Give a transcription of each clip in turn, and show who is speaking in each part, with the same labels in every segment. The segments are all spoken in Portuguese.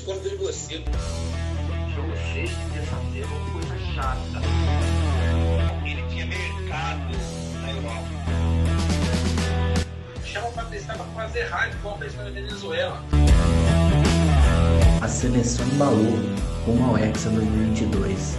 Speaker 1: discordo de você.
Speaker 2: Jogo 6 de terça-feira, uma coisa chata.
Speaker 1: Ele tinha mercado na Europa. Chama pra testar pra fazer rádio, igual fez na Venezuela.
Speaker 3: A seleção embalou rumo ao Hexa 2022.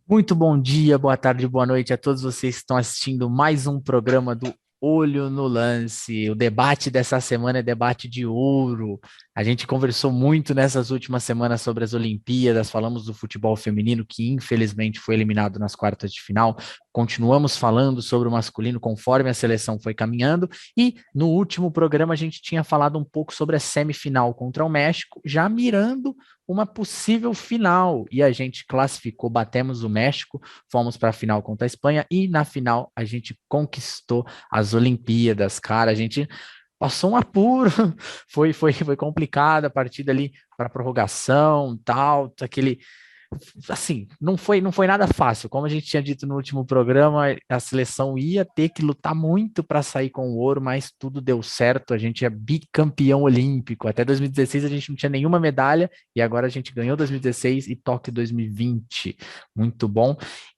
Speaker 4: Muito bom dia, boa tarde, boa noite a todos vocês que estão assistindo mais um programa do Olho no Lance. O debate dessa semana é debate de ouro. A gente conversou muito nessas últimas semanas sobre as Olimpíadas, falamos do futebol feminino, que infelizmente foi eliminado nas quartas de final. Continuamos falando sobre o masculino conforme a seleção foi caminhando. E no último programa a gente tinha falado um pouco sobre a semifinal contra o México, já mirando uma possível final, e a gente classificou, batemos o México, fomos para a final contra a Espanha, e na final a gente conquistou as Olimpíadas, cara, a gente passou um apuro, foi complicado a partida ali para prorrogação, tal, aquele, assim, não foi nada fácil, como a gente tinha dito no último programa, a seleção ia ter que lutar muito para sair com o ouro, mas tudo deu certo, a gente é bicampeão olímpico, até 2016 a gente não tinha nenhuma medalha, e agora a gente ganhou 2016 e Tóquio 2020, muito bom.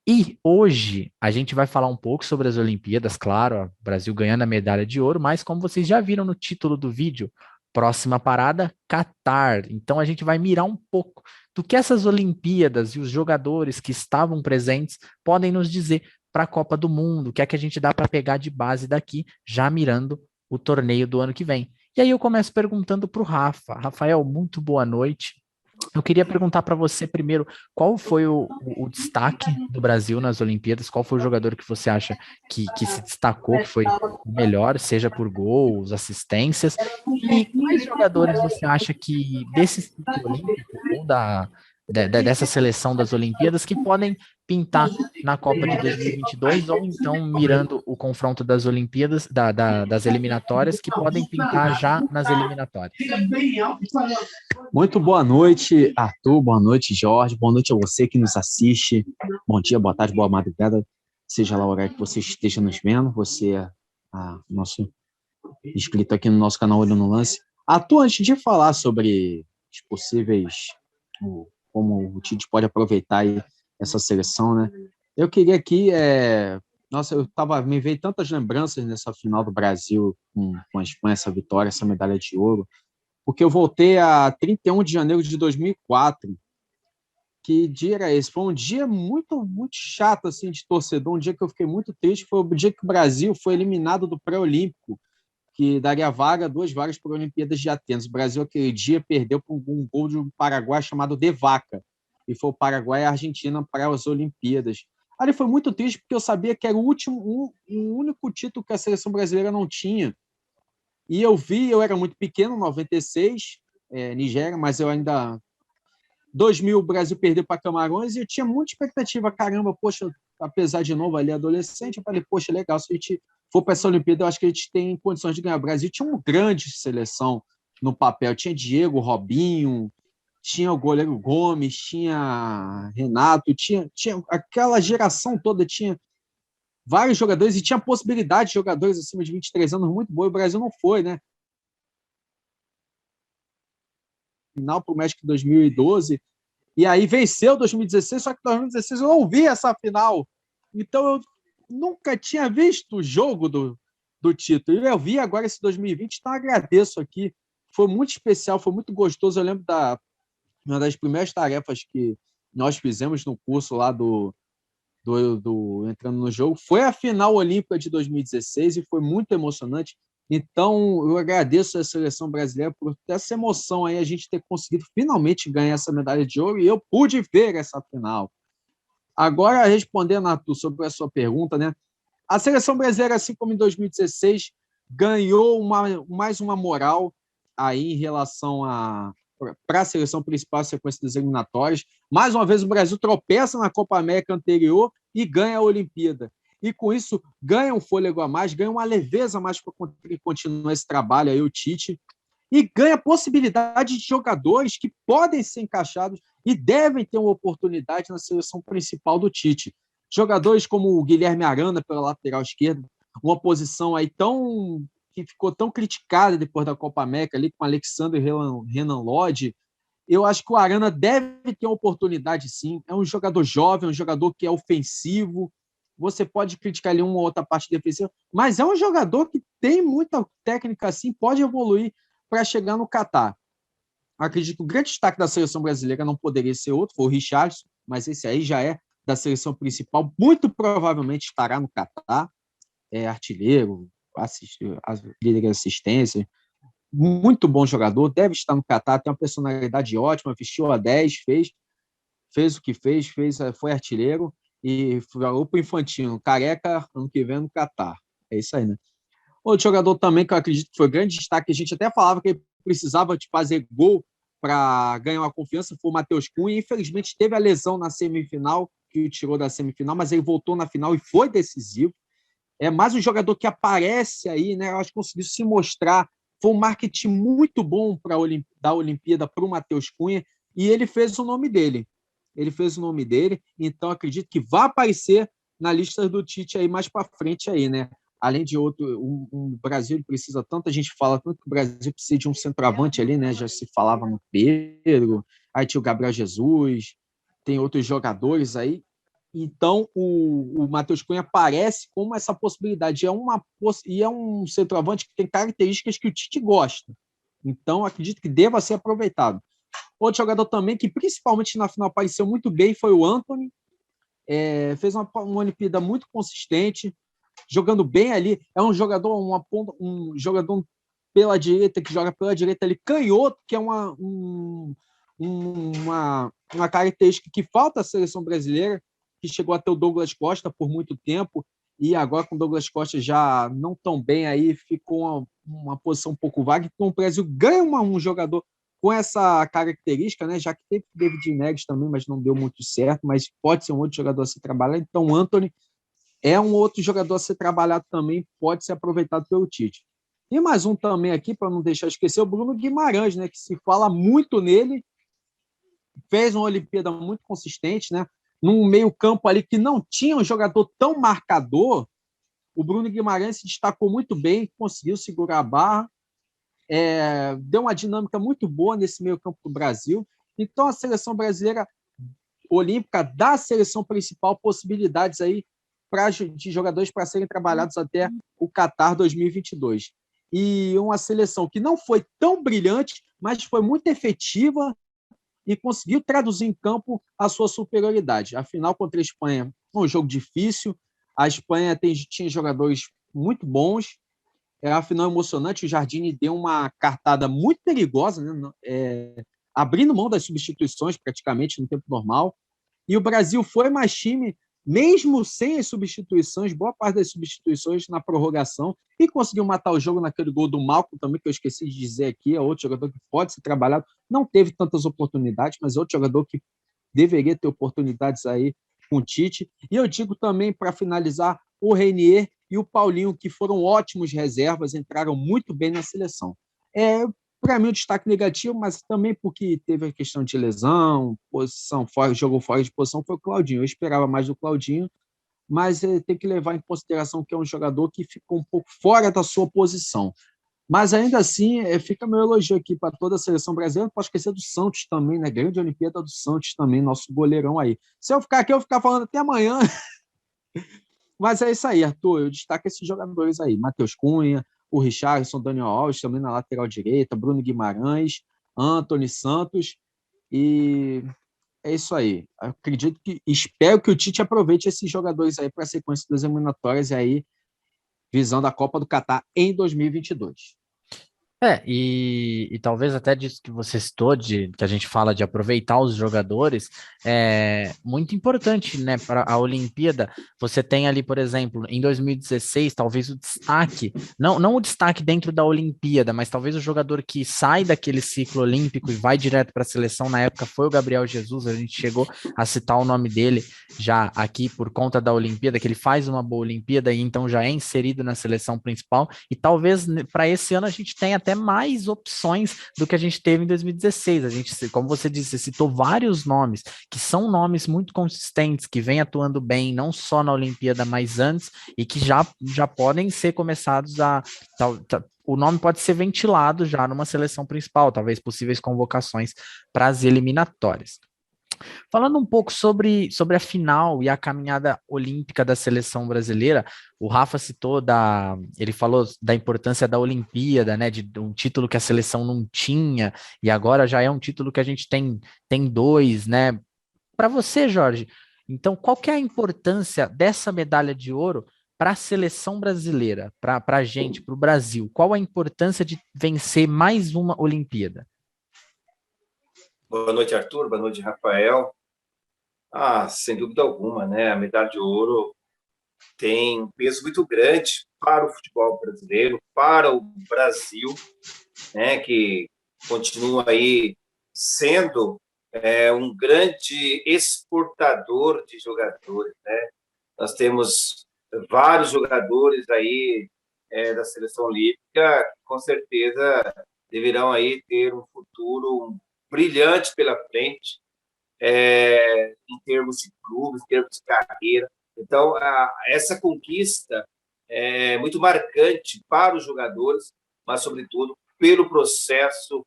Speaker 4: E hoje a gente vai falar um pouco sobre as Olimpíadas, claro, o Brasil ganhando a medalha de ouro, mas como vocês já viram no título do vídeo, próxima parada, Catar. Então a gente vai mirar um pouco do que essas Olimpíadas e os jogadores que estavam presentes podem nos dizer para a Copa do Mundo, o que é que a gente dá para pegar de base daqui, já mirando o torneio do ano que vem. E aí eu começo perguntando para o Rafa. Rafael, muito boa noite. Eu queria perguntar para você primeiro, qual foi o destaque do Brasil nas Olimpíadas? Qual foi o jogador que você acha que se destacou, que foi o melhor, seja por gols, assistências? E quais jogadores você acha que desse ciclo olímpico ou dessa seleção das Olimpíadas que podem pintar na Copa de 2022 ou então mirando o confronto das Olimpíadas, das eliminatórias, que podem pintar já nas eliminatórias?
Speaker 5: Muito boa noite, Arthur, boa noite, Jorge, boa noite a você que nos assiste, bom dia, boa tarde, boa madrugada, seja lá o horário que você esteja nos vendo, você é nosso inscrito aqui no nosso canal Olho no Lance. Arthur, antes de falar sobre os possíveis, como o Tite pode aproveitar aí essa seleção, né, eu queria aqui, me veio tantas lembranças nessa final do Brasil com a Espanha, essa vitória, essa medalha de ouro, porque eu voltei a 31 de janeiro de 2004. Que dia era esse? Foi um dia muito, muito chato, assim, de torcedor, um dia que eu fiquei muito triste, foi o dia que o Brasil foi eliminado do pré-olímpico, que daria duas vagas para a Olimpíadas de Atenas. O Brasil, aquele dia, perdeu por um gol de um Paraguai chamado De Vaca, e foi o Paraguai e a Argentina para as Olimpíadas. Ali foi muito triste, porque eu sabia que era o único título que a seleção brasileira não tinha. E eu era muito pequeno, 96, Nigéria, mas eu ainda... 2000, o Brasil perdeu para Camarões e eu tinha muita expectativa. Caramba, poxa, apesar de novo ali, adolescente, eu falei, poxa, legal, se a gente for para essa Olimpíada, eu acho que a gente tem condições de ganhar. O Brasil tinha uma grande seleção no papel. Tinha Diego, Robinho, tinha o goleiro Gomes, tinha Renato, tinha aquela geração toda, tinha vários jogadores e tinha possibilidade de jogadores acima de 23 anos muito boa. O Brasil não foi, né? Final para o México em 2012, e aí venceu 2016, só que em 2016 eu não vi essa final. Então eu nunca tinha visto o jogo do título. Eu vi agora esse 2020, então agradeço aqui. Foi muito especial, foi muito gostoso. Eu lembro uma das primeiras tarefas que nós fizemos no curso lá do Entrando no Jogo foi a final olímpica de 2016 e foi muito emocionante. Então, eu agradeço a seleção brasileira por ter essa emoção aí, a gente ter conseguido finalmente ganhar essa medalha de ouro, e eu pude ver essa final. Agora, respondendo, Arthur, sobre a sua pergunta, né? A seleção brasileira, assim como em 2016, ganhou mais uma moral aí em relação para a seleção principal, a sequência das eliminatórias. Mais uma vez, o Brasil tropeça na Copa América anterior e ganha a Olimpíada. E com isso ganha um fôlego a mais, ganha uma leveza a mais para continuar esse trabalho aí, o Tite, e ganha possibilidade de jogadores que podem ser encaixados e devem ter uma oportunidade na seleção principal do Tite. Jogadores como o Guilherme Arana pela lateral esquerda, uma posição aí que ficou tão criticada depois da Copa América, ali com o Alexandre Renan Lodge. Eu acho que o Arana deve ter uma oportunidade, sim. É um jogador jovem, um jogador que é ofensivo. Você pode criticar ali uma ou outra parte defensiva, mas é um jogador que tem muita técnica, assim, pode evoluir para chegar no Catar. Acredito que o grande destaque da seleção brasileira não poderia ser outro, foi o Richarlison, mas esse aí já é da seleção principal, muito provavelmente estará no Catar, é artilheiro, líder de assistência, muito bom jogador, deve estar no Catar, tem uma personalidade ótima, vestiu a 10, fez o que fez, foi artilheiro e falou para o Infantino, careca, ano que vem no Catar. É isso aí, né? Outro jogador também que eu acredito que foi grande destaque, a gente até falava que ele precisava de fazer gol para ganhar uma confiança, foi o Matheus Cunha. Infelizmente teve a lesão na semifinal, que o tirou da semifinal, mas ele voltou na final e foi decisivo. É mais um jogador que aparece aí, né? Eu acho que conseguiu se mostrar. Foi um marketing muito bom da Olimpíada para o Matheus Cunha e ele fez o nome dele. Então acredito que vai aparecer na lista do Tite aí mais para frente aí, né? Além de outro, o Brasil precisa tanto, a gente fala tanto que o Brasil precisa de um centroavante ali, né? Já se falava no Pedro, aí tinha o Gabriel Jesus, tem outros jogadores aí. Então, o Matheus Cunha aparece como essa possibilidade. E é um centroavante que tem características que o Tite gosta. Então, acredito que deva ser aproveitado. Outro jogador também que, principalmente na final, apareceu muito bem foi o Antony. Fez uma Olimpíada muito consistente, jogando bem ali. É um jogador, um jogador pela direita, que joga pela direita ali, canhoto, que é uma característica que falta à seleção brasileira, que chegou a ter o Douglas Costa por muito tempo, e agora com o Douglas Costa já não tão bem aí, ficou uma posição um pouco vaga. Então o Brasil ganha um jogador com essa característica, né? Já que teve o David Neres também, mas não deu muito certo, mas pode ser um outro jogador a se trabalhar. Então o Antony é um outro jogador a ser trabalhado também, pode ser aproveitado pelo Tite. E mais um também aqui, para não deixar esquecer, o Bruno Guimarães, né? Que se fala muito nele, fez uma Olimpíada muito consistente, né? Num meio-campo ali que não tinha um jogador tão marcador, o Bruno Guimarães se destacou muito bem, conseguiu segurar a barra, deu uma dinâmica muito boa nesse meio-campo do Brasil. Então, a seleção brasileira olímpica dá à seleção principal possibilidades aí de jogadores para serem trabalhados até o Qatar 2022. E uma seleção que não foi tão brilhante, mas foi muito efetiva e conseguiu traduzir em campo a sua superioridade. A final contra a Espanha foi um jogo difícil, a Espanha tinha jogadores muito bons, a final emocionante, o Jardine deu uma cartada muito perigosa, né? Abrindo mão das substituições praticamente no tempo normal, e o Brasil foi mais time, mesmo sem as substituições, boa parte das substituições na prorrogação, e conseguiu matar o jogo naquele gol do Malcom também, que eu esqueci de dizer aqui, é outro jogador que pode ser trabalhado, não teve tantas oportunidades, mas é outro jogador que deveria ter oportunidades aí com o Tite. E eu digo também, para finalizar, o Reinier e o Paulinho, que foram ótimos reservas, entraram muito bem na seleção. Para mim, o destaque negativo, mas também porque teve a questão de lesão, jogou fora de posição, foi o Claudinho. Eu esperava mais do Claudinho, mas tem que levar em consideração que é um jogador que ficou um pouco fora da sua posição. Mas ainda assim, fica meu elogio aqui para toda a seleção brasileira. Não posso esquecer do Santos também, né? Grande Olimpíada do Santos também, nosso goleirão aí. Se eu ficar aqui, eu vou ficar falando até amanhã. Mas é isso aí, Arthur. Eu destaco esses jogadores aí. Matheus Cunha, o Richarlison, Daniel Alves, também na lateral direita, Bruno Guimarães, Antony Santos, e é isso aí. Espero que o Tite aproveite esses jogadores aí para a sequência das eliminatórias e aí visão da Copa do Catar em 2022.
Speaker 4: E talvez até disso que você citou, que a gente fala de aproveitar os jogadores, é muito importante, né, para a Olimpíada. Você tem ali, por exemplo, em 2016, talvez o destaque, não o destaque dentro da Olimpíada, mas talvez o jogador que sai daquele ciclo olímpico e vai direto para a seleção, na época foi o Gabriel Jesus, a gente chegou a citar o nome dele já aqui por conta da Olimpíada, que ele faz uma boa Olimpíada e então já é inserido na seleção principal, e talvez para esse ano a gente tenha até mais opções do que a gente teve em 2016. A gente, como você disse, você citou vários nomes, que são nomes muito consistentes, que vêm atuando bem, não só na Olimpíada, mas antes, e que já podem ser começados a... o nome pode ser ventilado já numa seleção principal, talvez possíveis convocações para as eliminatórias. Falando um pouco sobre a final e a caminhada olímpica da seleção brasileira, o Rafa citou ele falou da importância da Olimpíada, né, de um título que a seleção não tinha, e agora já é um título que a gente tem dois, né? Para você, Jorge, então, qual que é a importância dessa medalha de ouro para a seleção brasileira, para a gente, para o Brasil? Qual a importância de vencer mais uma Olimpíada?
Speaker 1: Boa noite, Arthur. Boa noite, Rafael. Sem dúvida alguma, né? A medalha de ouro tem um peso muito grande para o futebol brasileiro, para o Brasil, né? Que continua aí sendo um grande exportador de jogadores, né? Nós temos vários jogadores aí da seleção olímpica que, com certeza, deverão aí ter um futuro brilhante pela frente, em termos de clubes, em termos de carreira. Então, essa conquista é muito marcante para os jogadores, mas, sobretudo, pelo processo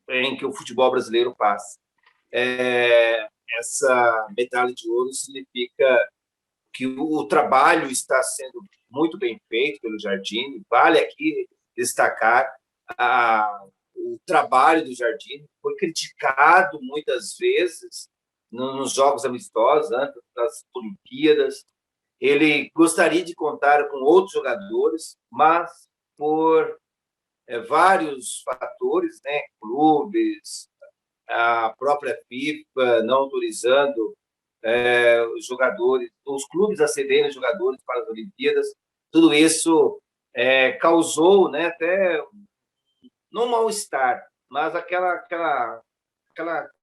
Speaker 1: em que o futebol brasileiro passa. Essa medalha de ouro significa que o trabalho está sendo muito bem feito pelo Jardine. Vale aqui destacar o trabalho do Jardine, foi criticado muitas vezes nos Jogos Amistosos, antes das Olimpíadas. Ele gostaria de contar com outros jogadores, mas por vários fatores, né, clubes, a própria FIFA não autorizando os jogadores, os clubes a cederem jogadores para as Olimpíadas, tudo isso causou, né, até não mal-estar, mas aquela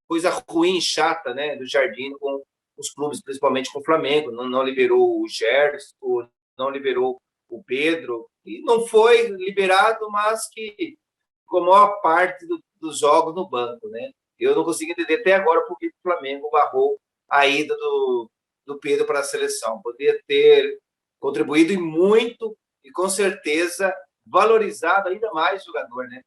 Speaker 1: coisa ruim, chata, né, do Jardine com os clubes, principalmente com o Flamengo. Não liberou o Gerson, não liberou o Pedro, e não foi liberado, mas que com a maior parte dos jogos no banco, né? Eu não consigo entender até agora por que o Flamengo barrou a ida do Pedro para a seleção. Poderia ter contribuído e muito, e com certeza valorizado ainda mais o jogador, né?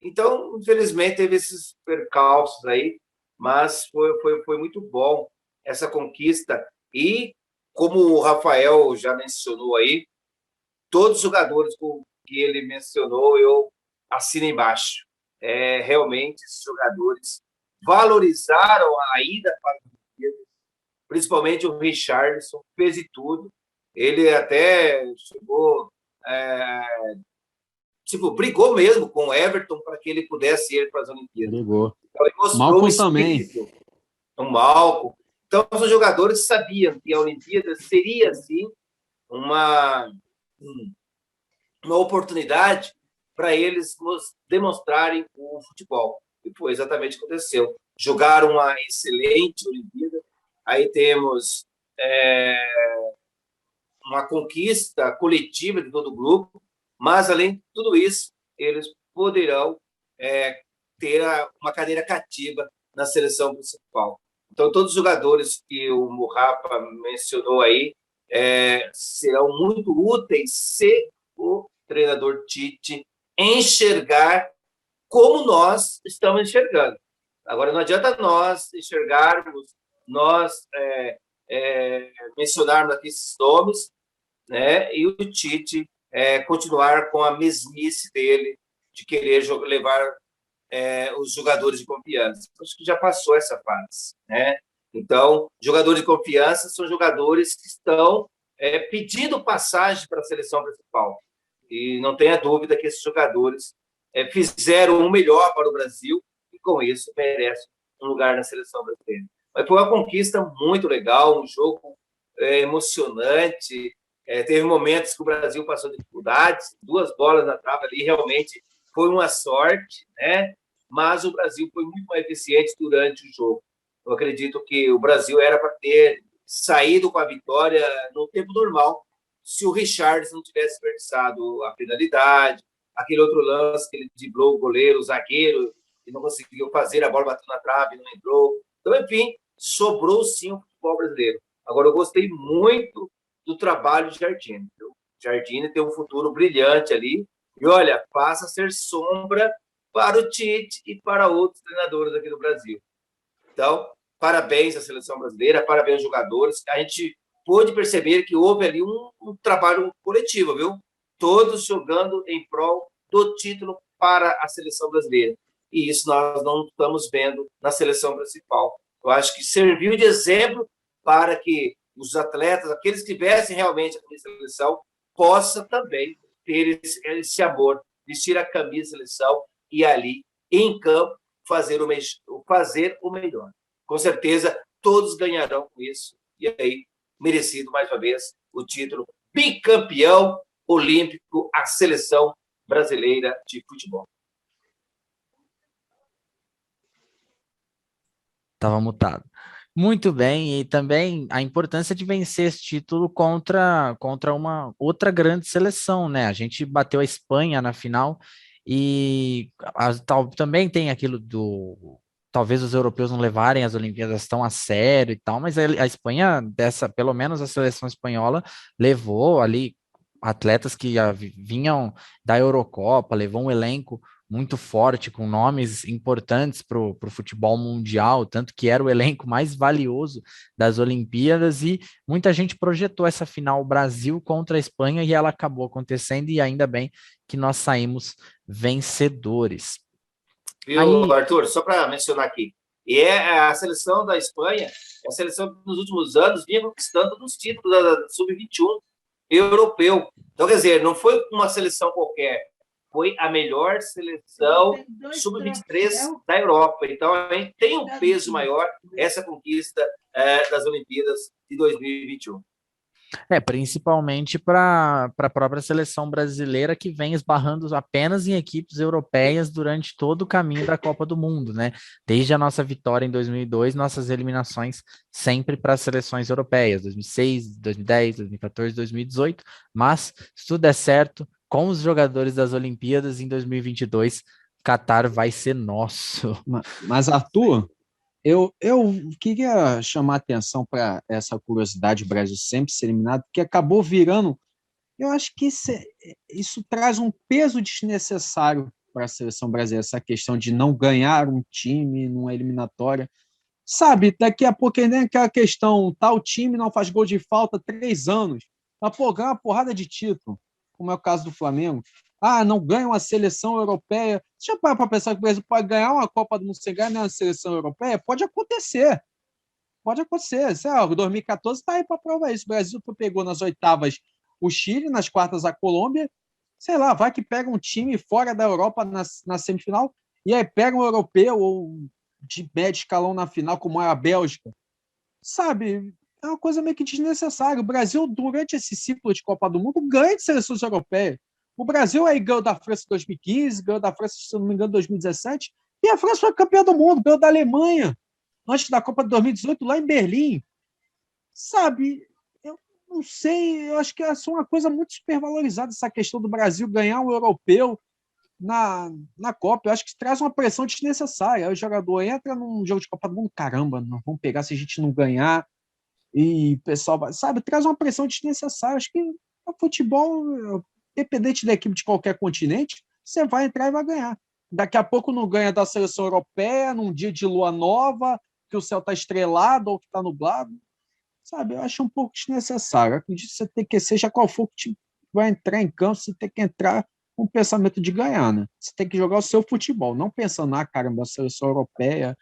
Speaker 1: Então, infelizmente, teve esses percalços aí, mas foi muito bom essa conquista. E, como o Rafael já mencionou aí, todos os jogadores que ele mencionou, eu assino embaixo. Realmente, esses jogadores valorizaram a ida para o Olimpíada, principalmente o Richarlison, fez de tudo. Ele até chegou... brigou mesmo com o Everton para que ele pudesse ir para as Olimpíadas.
Speaker 5: Brigou.
Speaker 1: Então, ele mostrou
Speaker 5: Malcom também.
Speaker 1: O Malcom. Então, os jogadores sabiam que a Olimpíada seria, assim, uma oportunidade para eles demonstrarem o futebol. E foi exatamente o que aconteceu. Jogaram uma excelente Olimpíada. Aí temos uma conquista coletiva de todo o grupo, mas, além de tudo isso, eles poderão ter uma cadeira cativa na seleção principal. Então, todos os jogadores que o Rafa mencionou aí serão muito úteis se o treinador Tite enxergar como nós estamos enxergando. Agora, não adianta nós enxergarmos, nós mencionarmos aqui esses nomes, né, e o Tite continuar com a mesmice dele de querer levar os jogadores de confiança. Acho que já passou essa fase, né? Então, jogadores de confiança são jogadores que estão pedindo passagem para a seleção principal. E não tenha dúvida que esses jogadores fizeram o melhor para o Brasil e, com isso, merecem um lugar na seleção brasileira. Mas foi uma conquista muito legal, um jogo emocionante. Teve momentos que o Brasil passou dificuldades, 2 bolas na trave ali, realmente foi uma sorte, né? Mas o Brasil foi muito mais eficiente durante o jogo. Eu acredito que o Brasil era para ter saído com a vitória no tempo normal, se o Richarlison não tivesse desperdiçado a penalidade, aquele outro lance que ele driblou o goleiro, o zagueiro, e não conseguiu fazer, a bola bateu na trave, não entrou. Então, enfim, sobrou sim o futebol brasileiro. Agora, eu gostei muito do trabalho de Jardine. O Jardine tem um futuro brilhante ali, e olha, passa a ser sombra para o Tite e para outros treinadores aqui do Brasil. Então, parabéns à seleção brasileira, parabéns aos jogadores. A gente pôde perceber que houve ali um trabalho coletivo, viu? Todos jogando em prol do título para a seleção brasileira. E isso nós não estamos vendo na seleção principal. Eu acho que serviu de exemplo para que os atletas, aqueles que vestem realmente a seleção, possam também ter esse amor, vestir a camisa da seleção e ali, em campo, fazer o melhor. Com certeza, todos ganharão com isso. E aí, merecido, mais uma vez, o título bicampeão olímpico, a seleção brasileira de futebol.
Speaker 4: Estava mutado. Muito bem, e também a importância de vencer esse título contra uma outra grande seleção, né? A gente bateu a Espanha na final e também tem aquilo do talvez os europeus não levarem as Olimpíadas tão a sério e tal, mas a Espanha, pelo menos a seleção espanhola, levou ali atletas que vinham da Eurocopa, levou um elenco muito forte, com nomes importantes para o futebol mundial, tanto que era o elenco mais valioso das Olimpíadas, e muita gente projetou essa final Brasil contra a Espanha, e ela acabou acontecendo, e ainda bem que nós saímos vencedores.
Speaker 1: Viu, aí, Arthur, só para mencionar aqui, a seleção da Espanha, a seleção que nos últimos anos vinha conquistando os títulos da Sub-21 europeu. Então, quer dizer, não foi uma seleção qualquer, foi a melhor seleção Sub-23 da Europa. Então, tem um peso maior essa conquista das Olimpíadas de 2021.
Speaker 4: Principalmente para a própria seleção brasileira, que vem esbarrando apenas em equipes europeias durante todo o caminho da Copa do Mundo, né? Desde a nossa vitória em 2002, nossas eliminações sempre para as seleções europeias, 2006, 2010, 2014, 2018, mas se tudo der certo, com os jogadores das Olimpíadas em 2022, Catar vai ser nosso.
Speaker 5: Mas Arthur, eu queria chamar a atenção para essa curiosidade do Brasil sempre ser eliminado, porque acabou virando. Eu acho que isso traz um peso desnecessário para a seleção brasileira, essa questão de não ganhar um time numa eliminatória. Sabe, daqui a pouco nem aquela questão, tal time não faz gol de falta 3 anos, mas ganha uma porrada de título, como é o caso do Flamengo. Não ganha uma seleção europeia. Você já para pensar que o Brasil pode ganhar uma Copa do Mundo sem ganhar uma seleção europeia? Pode acontecer. Pode acontecer. O 2014 está aí para provar isso. O Brasil pegou nas oitavas o Chile, nas quartas a Colômbia. Sei lá, vai que pega um time fora da Europa na semifinal e aí pega um europeu ou de médio escalão na final, como é a Bélgica. Sabe, é uma coisa meio que desnecessária. O Brasil, durante esse ciclo de Copa do Mundo, ganha de seleções europeias. O Brasil aí ganhou da França em 2015, ganhou da França, se não me engano, em 2017, e a França foi campeã do mundo, ganhou da Alemanha, antes da Copa de 2018, lá em Berlim. Sabe, eu não sei, eu acho que é uma coisa muito supervalorizada essa questão do Brasil ganhar um europeu na Copa. Eu acho que traz uma pressão desnecessária. Aí o jogador entra num jogo de Copa do Mundo, caramba, nós vamos pegar se a gente não ganhar, e o pessoal vai, sabe, traz uma pressão desnecessária. Acho que o futebol, independente da equipe de qualquer continente, você vai entrar e vai ganhar. Daqui a pouco não ganha da seleção europeia, num dia de lua nova, que o céu está estrelado ou que está nublado. Sabe, eu acho um pouco desnecessário. Eu acredito que você tem que, seja qual for que vai entrar em campo, você tem que entrar com o pensamento de ganhar, né? Você tem que jogar o seu futebol, não pensando, caramba, a seleção europeia,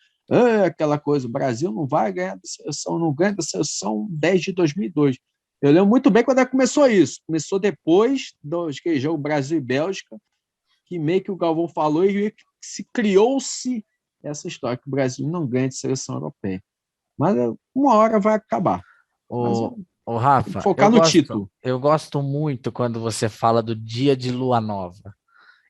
Speaker 5: aquela coisa, o Brasil não vai ganhar da seleção, não ganha da seleção desde 2002. Eu lembro muito bem quando começou isso. Começou depois do jogo Brasil e Bélgica, que meio que o Galvão falou e criou-se essa história, que o Brasil não ganha de seleção europeia. Mas uma hora vai acabar.
Speaker 4: Ô Rafa,
Speaker 5: focar no título.
Speaker 4: Eu gosto muito quando você fala do dia de lua nova.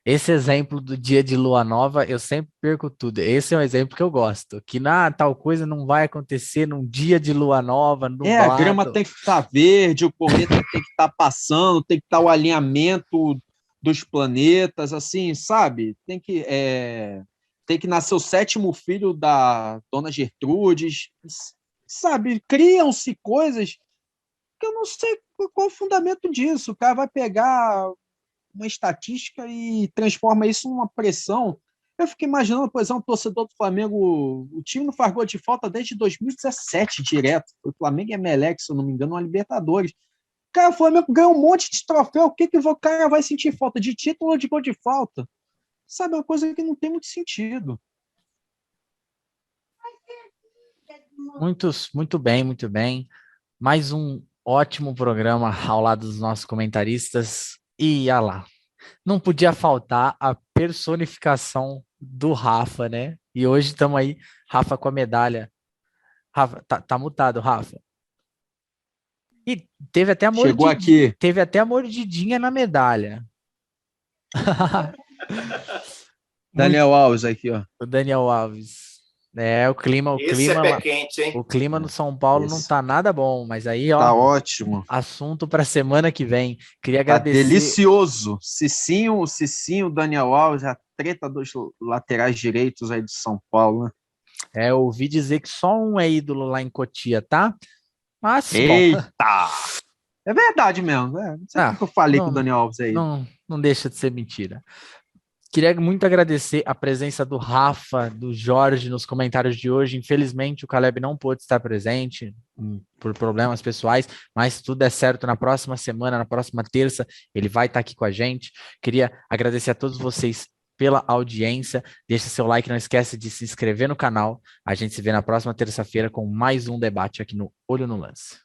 Speaker 4: Esse exemplo do dia de lua nova, eu sempre perco tudo. Esse é um exemplo que eu gosto. Que tal coisa não vai acontecer num dia de lua nova, nublado.
Speaker 5: A grama tem que estar verde, o cometa tem que estar passando, tem que estar o alinhamento dos planetas, assim, sabe? Tem que nascer o 7º filho da Dona Gertrudes, sabe? Criam-se coisas que eu não sei qual é o fundamento disso. O cara vai pegar uma estatística e transforma isso numa pressão. Eu fico imaginando, por exemplo, o torcedor do Flamengo, o time não faz gol de falta desde 2017 direto. O Flamengo e Emelec, se eu não me engano, uma Libertadores. Cara, o Flamengo ganhou um monte de troféu. O que o cara vai sentir falta? De título ou de gol de falta? Sabe, é uma coisa que não tem muito sentido.
Speaker 4: Muito bem, muito bem. Mais um ótimo programa ao lado dos nossos comentaristas. E olha lá, não podia faltar a personificação do Rafa, né? E hoje estamos aí, Rafa com a medalha. Rafa, tá mutado, Rafa. E teve até
Speaker 5: Chegou aqui.
Speaker 4: Teve até a mordidinha na medalha.
Speaker 5: Daniel Alves aqui, ó.
Speaker 4: O Daniel Alves. O clima
Speaker 1: Esse é pé quente, hein?
Speaker 4: o clima no São Paulo não tá nada bom, mas aí, ó,
Speaker 5: tá ótimo.
Speaker 4: Assunto para semana que vem. Queria
Speaker 5: Tá
Speaker 4: agradecer.
Speaker 5: Delicioso. Cicinho, Daniel Alves, a treta dos laterais direitos aí do São Paulo, né?
Speaker 4: Eu ouvi dizer que só um é ídolo lá em Cotia, tá? Mas,
Speaker 5: eita! É verdade mesmo. Não sei o que eu falei com o Daniel Alves aí.
Speaker 4: Não deixa de ser mentira. Queria muito agradecer a presença do Rafa, do Jorge nos comentários de hoje. Infelizmente, o Caleb não pôde estar presente por problemas pessoais, mas se tudo der certo, na próxima semana, na próxima terça, ele vai estar aqui com a gente. Queria agradecer a todos vocês pela audiência. Deixa seu like, não esquece de se inscrever no canal. A gente se vê na próxima terça-feira com mais um debate aqui no Olho no Lance.